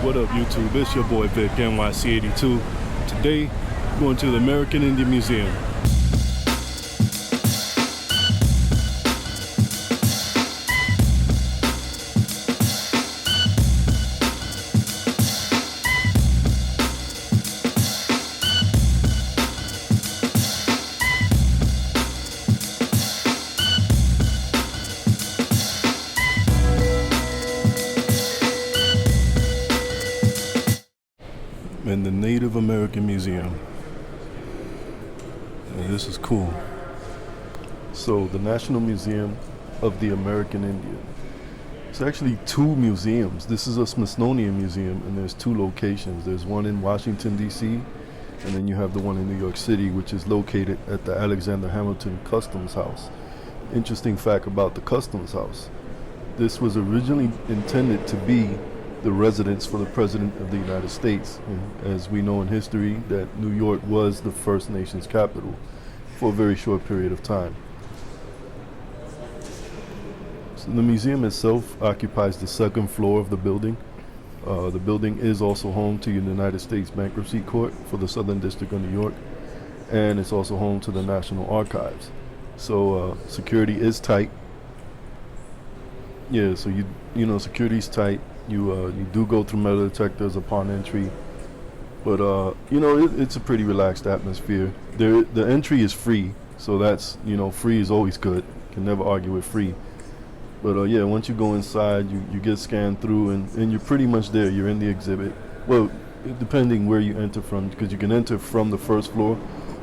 What up, YouTube? It's your boy Vic, NYC 82. Today, going to the American Indian Museum. In the Native American Museum. And this is cool. So the National Museum of the American Indian. It's actually two museums. This is a Smithsonian museum, and there's two locations. There's one in Washington, D.C., and then you have the one in New York City, which is located at the Alexander Hamilton Customs House. Interesting fact about the Customs House. This was originally intended to be the residence for the President of the United States. As we know in history, that New York was the first nation's capital for a very short period of time. So the museum itself occupies the second floor of the building. The building is also home to the United States Bankruptcy Court for the Southern District of New York, and it's also home to the National Archives. So security is tight. Yeah, so you know security's tight. You do go through metal detectors upon entry, but you know it's a pretty relaxed atmosphere. The entry is free, so that's, you know, free is always good. Can never argue with free. But yeah, once you go inside, you get scanned through, and you're pretty much there. You're in the exhibit. Well, depending where you enter from, because you can enter from the first floor,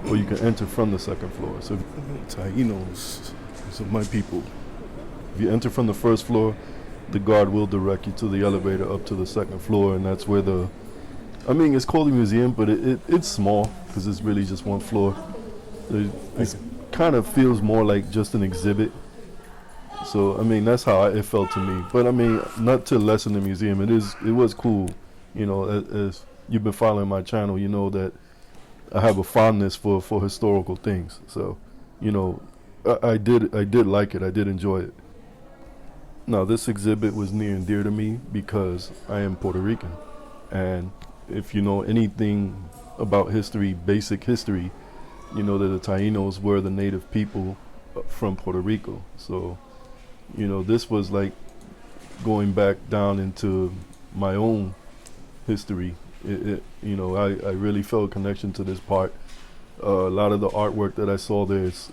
or you can enter from the second floor. So Tainos, so my people. If you enter from the first floor, the guard will direct you to the elevator up to the second floor, and that's where it's called a museum, but it's small because it's really just one floor. It kind of feels more like just an exhibit. So that's how it felt to me. But not to lessen the museum. It was cool. You know, as you've been following my channel, you know that I have a fondness for historical things. So, you know, I did like it. I did enjoy it. Now, this exhibit was near and dear to me because I am Puerto Rican, and if you know anything about history, basic history, you know that the Tainos were the native people from Puerto Rico. So, you know, this was like going back down into my own history. You know, I really felt a connection to this part. A lot of the artwork that I saw there is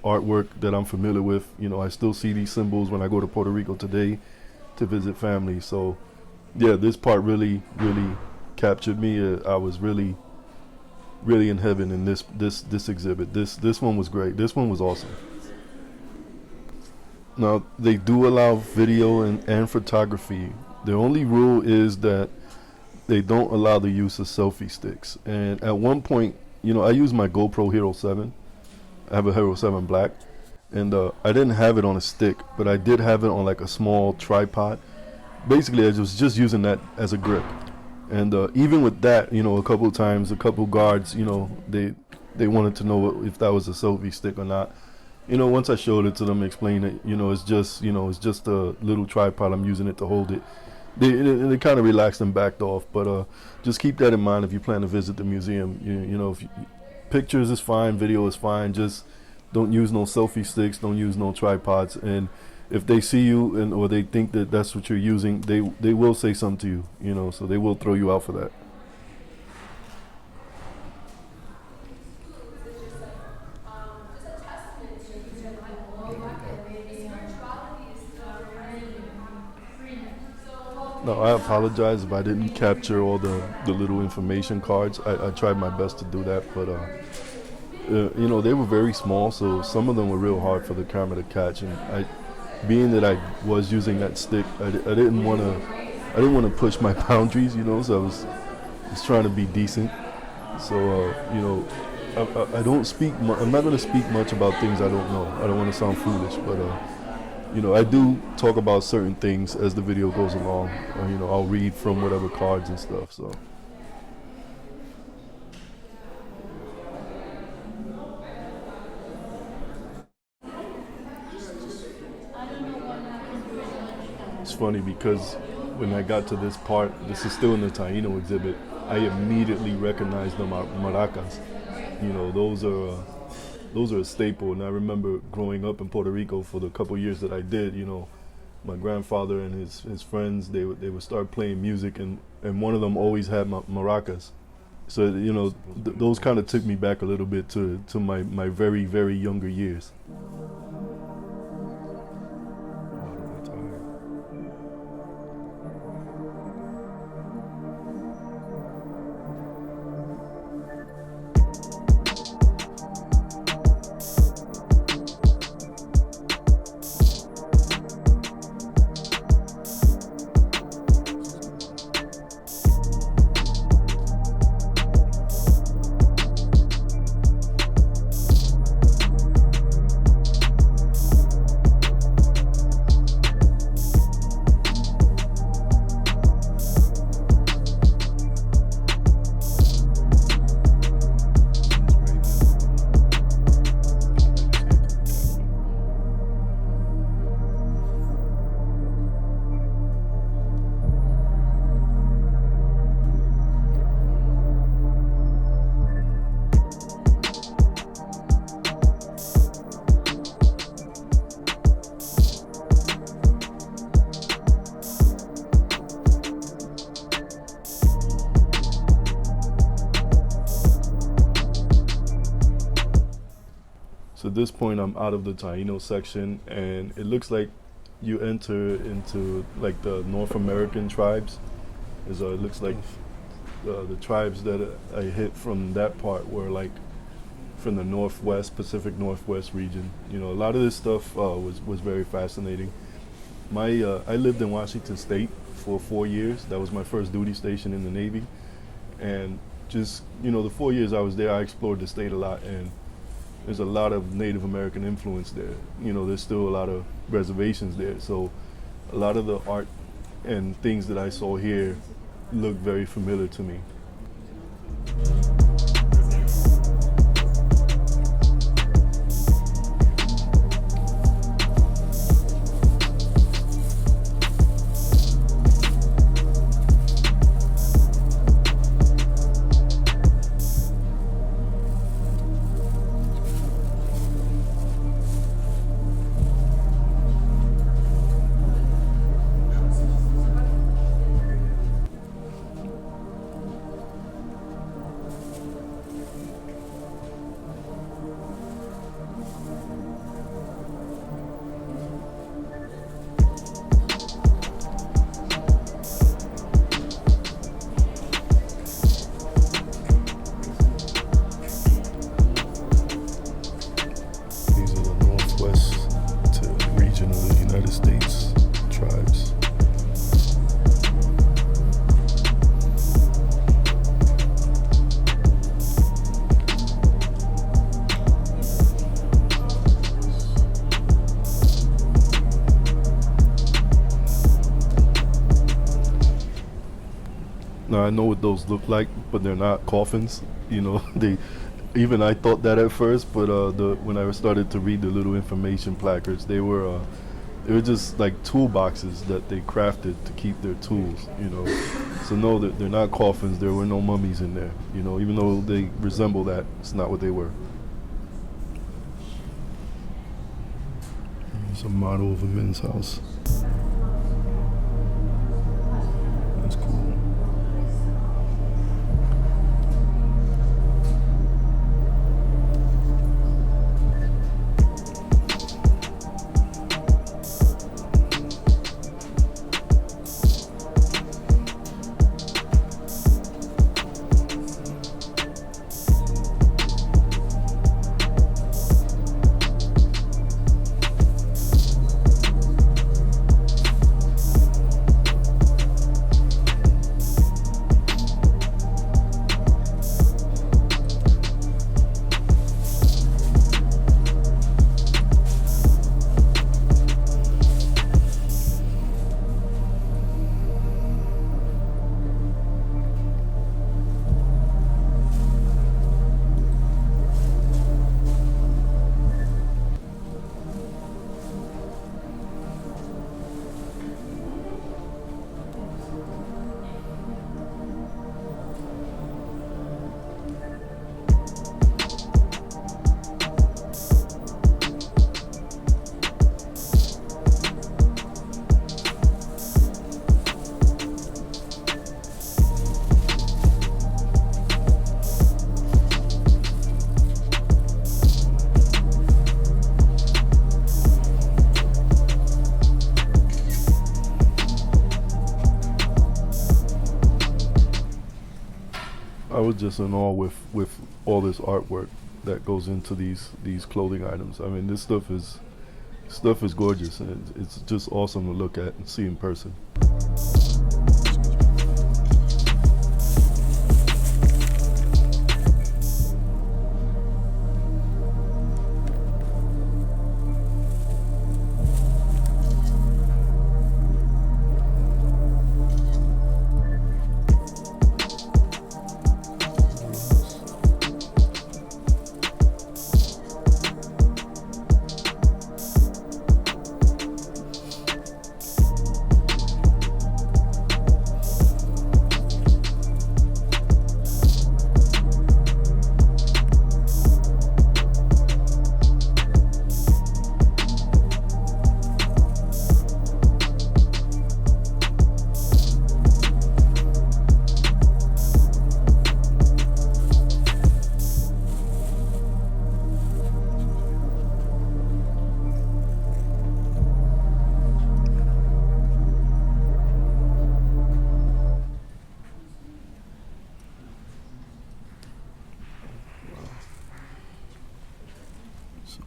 artwork that I'm familiar with. You know, I still see these symbols when I go to Puerto Rico today to visit family. So, yeah, this part really captured me. I was really in heaven in this exhibit. This one was great. This one was awesome. Now, they do allow video and photography. The only rule is that they don't allow the use of selfie sticks. And at one point, you know, I use my GoPro Hero 7. I have a Hero 7 Black, and I didn't have it on a stick, but I did have it on like a small tripod. Basically, I was just using that as a grip. And even with that, you know, a couple guards, you know, they wanted to know if that was a selfie stick or not. You know, once I showed it to them, explained it, you know, it's just a little tripod. I'm using it to hold it. They kind of relaxed and backed off, but just keep that in mind if you plan to visit the museum. You know, pictures is fine, video is fine. Just don't use no selfie sticks, don't use no tripods. And if they see you or they think that that's what you're using, they will say something to you. You know, so they will throw you out for that. No, I apologize if I didn't capture all the little information cards. I tried my best to do that, but you know, they were very small, so some of them were real hard for the camera to catch. And being that I was using that stick, I didn't want to push my boundaries, you know. So I was trying to be decent. So you know, I don't speak. I'm not going to speak much about things I don't know. I don't want to sound foolish, but you know, I do talk about certain things as the video goes along. You know, I'll read from whatever cards and stuff. So. It's funny because when I got to this part, this is still in the Taino exhibit, I immediately recognized the maracas. You know, those are a staple. And I remember growing up in Puerto Rico for the couple years that I did, you know, my grandfather and his friends, they would start playing music, and one of them always had maracas. So, you know, those kind of took me back a little bit to my very, very younger years. So at this point, I'm out of the Taino section, and it looks like you enter into like the North American tribes. It looks like the tribes that I hit from that part were like from the Northwest, Pacific Northwest region. You know, a lot of this stuff was very fascinating. I lived in Washington State for 4 years. That was my first duty station in the Navy, and just, you know, the 4 years I was there, I explored the state a lot, and there's a lot of Native American influence there. You know, there's still a lot of reservations there. So a lot of the art and things that I saw here look very familiar to me. Now I know what those look like, but they're not coffins. You know, even I thought that at first, but when I started to read the little information placards, they were just like toolboxes that they crafted to keep their tools. You know, so no, they're not coffins. There were no mummies in there. You know, even though they resemble that, it's not what they were. It's a model of a men's house. That's cool. was just in awe with all this artwork that goes into these clothing items. I mean, this stuff is gorgeous, and it's just awesome to look at and see in person.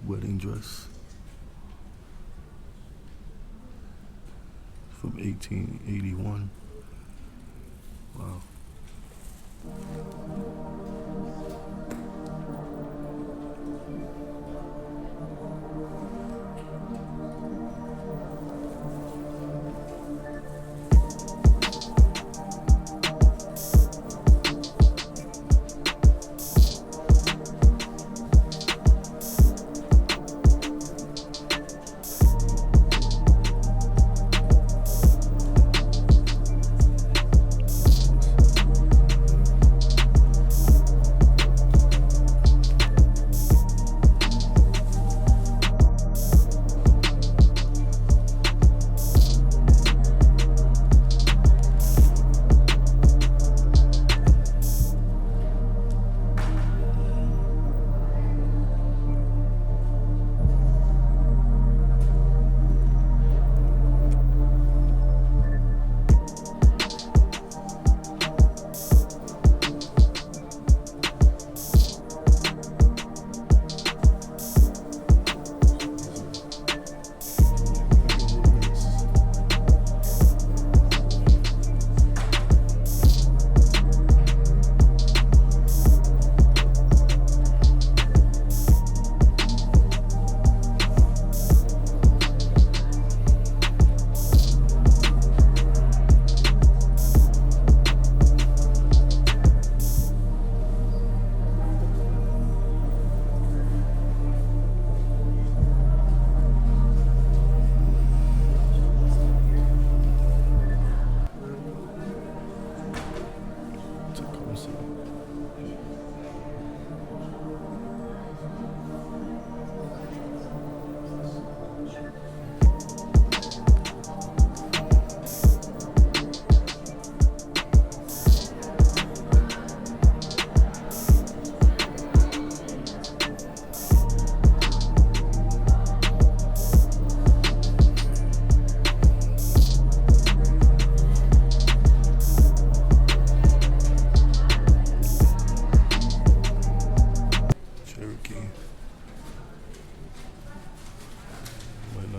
Wedding dress from 1881. Wow.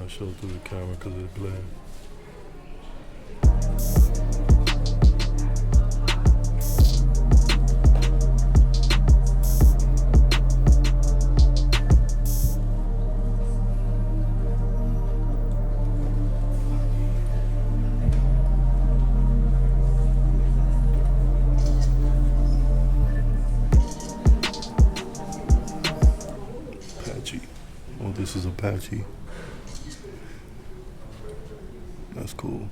Show through the camera because it's glare. Apache. Oh, this is Apache. That's cool.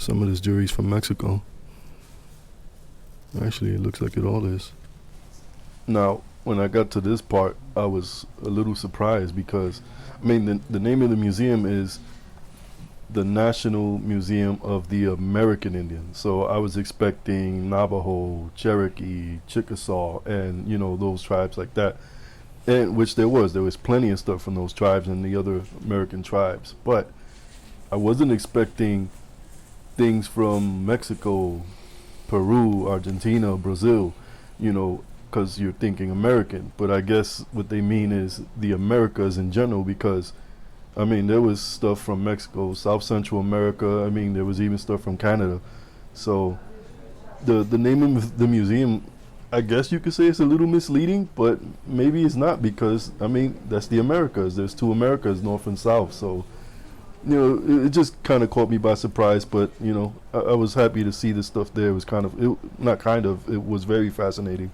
some of this jewelry's from Mexico. Actually, it looks like it all is. Now, when I got to this part, I was a little surprised because, I mean, the name of the museum is the National Museum of the American Indian. So I was expecting Navajo, Cherokee, Chickasaw, and those tribes like that, and which there was plenty of stuff from those tribes and the other American tribes. But I wasn't expecting things from Mexico, Peru, Argentina, Brazil, because you're thinking American. But I guess what they mean is the Americas in general, because I mean, there was stuff from Mexico, South Central America. I mean, there was even stuff from Canada. So the name of the museum, I guess you could say it's a little misleading, but maybe it's not, because, I mean, that's the Americas. There's two Americas, North and South. So, it just kind of caught me by surprise, but, I was happy to see the stuff there. It was it was very fascinating.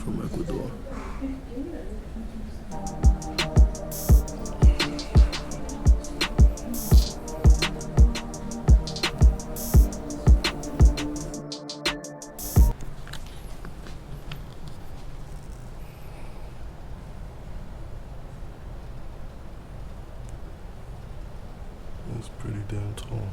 From Ecuador. That's pretty damn tall.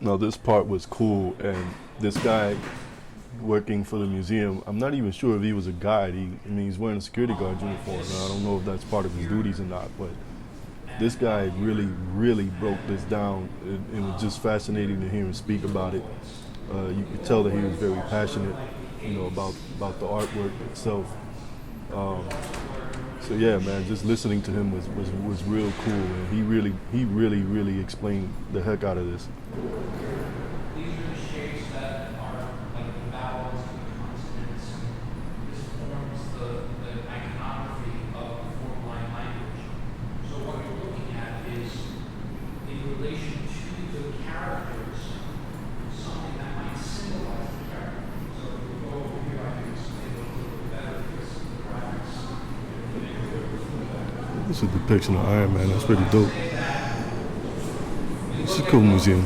Now this part was cool, and this guy working for the museum, I'm not even sure if he was a guide. He's wearing a security guard uniform. Now, I don't know if that's part of his duties or not, but this guy really, really broke this down. It was just fascinating to hear him speak about it. You could tell that he was very passionate, about the artwork itself. So yeah, man, just listening to him was real cool, and he really explained the heck out of this. These are the shapes that are like the vowels and the consonants. This forms the iconography of the foreign line language. So what you're looking at is, in relation to the characters, something that might symbolize the character. So if we go over here, I can explain it a little bit better because the graphics. This is a depiction of Iron Man. That's pretty dope. It's a cool museum.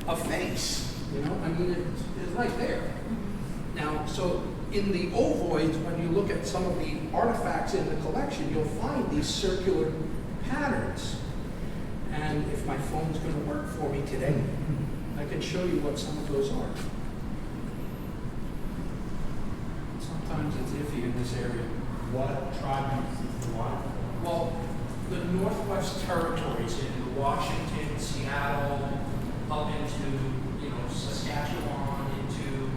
A face, it's right there. Now, so in the ovoids, when you look at some of the artifacts in the collection, you'll find these circular patterns. And if my phone's going to work for me today, I can show you what some of those are. sometimes it's iffy in this area. What tribe is the water? Well, the Northwest Territories in Washington, Seattle, up into, Saskatchewan, into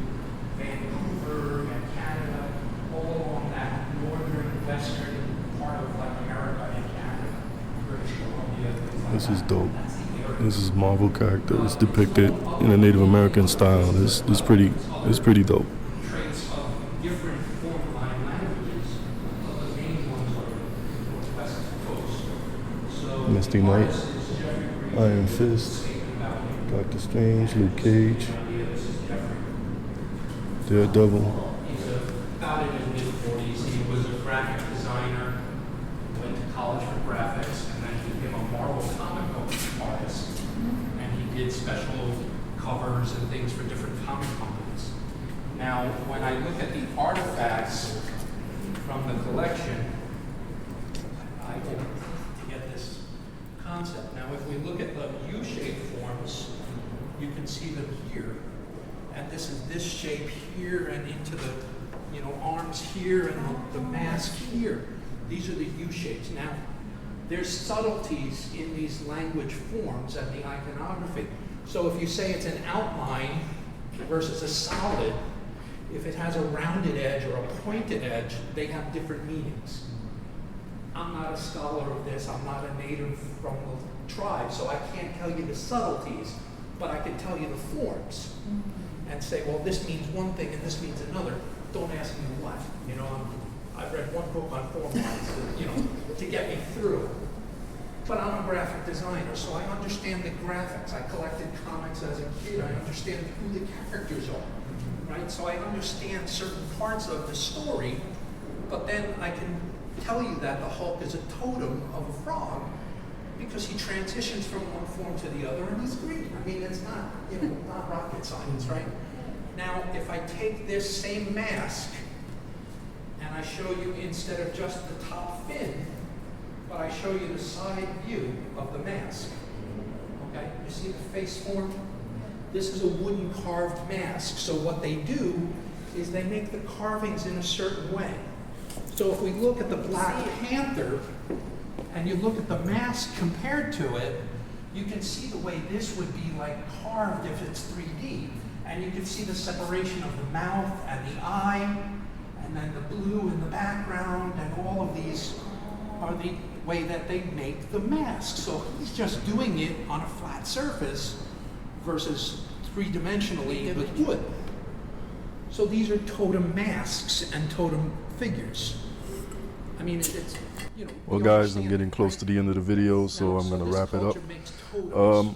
Vancouver and Canada, all along that northern, western part of like America and Canada, British Columbia, things like This is that. dope. That's the area. This is Marvel characters depicted in a Native American style. It's pretty dope. Traits of different form line languages, but the main ones are the Northwest coast. So Misty the Knight, artist is Jeffrey Green. Iron Fist, Doctor Strange, Luke Cage, This is Jeffrey. Daredevil. He's about in his mid-40s. He was a graphic designer, went to college for graphics, and then he became a Marvel comic book artist. And he did special covers and things for different comic companies. Now, when I look at the artifacts from the collection, I get to get this concept. Now, if we look at the U-shaped forms, you can see them here. And this is this shape here and into the, arms here and the mask here. These are the U shapes. Now, there's subtleties in these language forms and the iconography. So if you say it's an outline versus a solid, if it has a rounded edge or a pointed edge, they have different meanings. I'm not a scholar of this. I'm not a native from the tribe, so I can't tell you the subtleties, but I can tell you the forms and say, well, this means one thing and this means another. Don't ask me what. I've read one book on form lines, to get me through. But I'm a graphic designer, so I understand the graphics. I collected comics as a kid. I understand who the characters are, right? So I understand certain parts of the story, but then I can tell you that the Hulk is a totem of a frog because he transitions from one form to the other and he's green. I mean, it's not, not rocket science, right? Now, if I take this same mask and I show you instead of just the top fin, but I show you the side view of the mask, okay? You see the face form? This is a wooden carved mask. So what they do is they make the carvings in a certain way. So if we look at the Black Panther and you look at the mask compared to it, you can see the way this would be like carved if it's 3D. And you can see the separation of the mouth and the eye, and then the blue in the background, and all of these are the way that they make the mask. So he's just doing it on a flat surface versus three-dimensionally with wood. So these are totem masks and totem figures. I mean, it's Well, guys, I'm getting close to the end of the video, so I'm gonna wrap it up.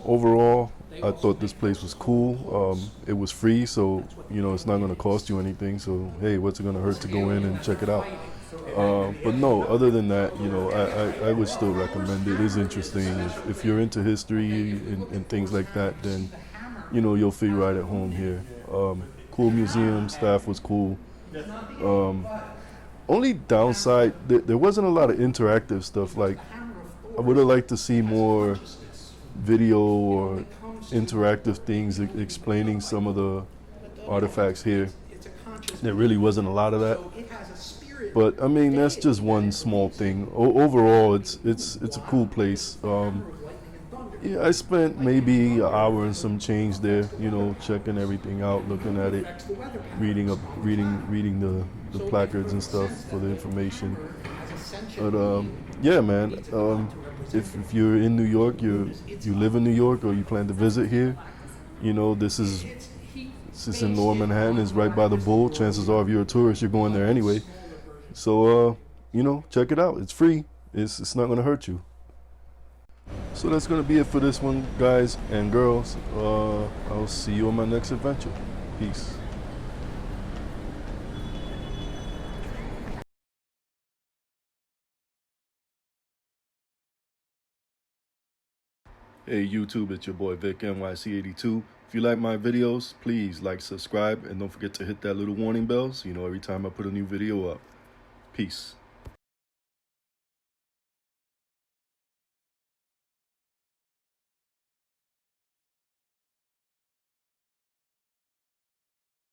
Overall, I thought this place was cool. It was free, so it's not gonna cost you anything. So hey, what's it gonna hurt to go in and check it out? But no, other than that, I would still recommend it. It is interesting. If you're into history and things like that, then you'll feel right at home here. Cool museum, staff was cool. Only downside, there wasn't a lot of interactive stuff. Like, I would have liked to see more video or interactive things explaining some of the artifacts here. There really wasn't a lot of that. But I mean, that's just one small thing. Overall, it's a cool place. Yeah, I spent maybe an hour and some change there, checking everything out, looking at it, reading the placards and stuff for the information. But yeah, man, if you're in New York, you live in New York, or you plan to visit here, this is in Lower Manhattan. It's right by the Bull. Chances are, if you're a tourist, you're going there anyway. So check it out. It's free. It's not going to hurt you. So that's going to be it for this one, guys and girls. I'll see you on my next adventure. Peace. Hey YouTube, it's your boy Vic NYC82. If you like my videos, please like, subscribe, and don't forget to hit that little warning bell so you know every time I put a new video up. Peace.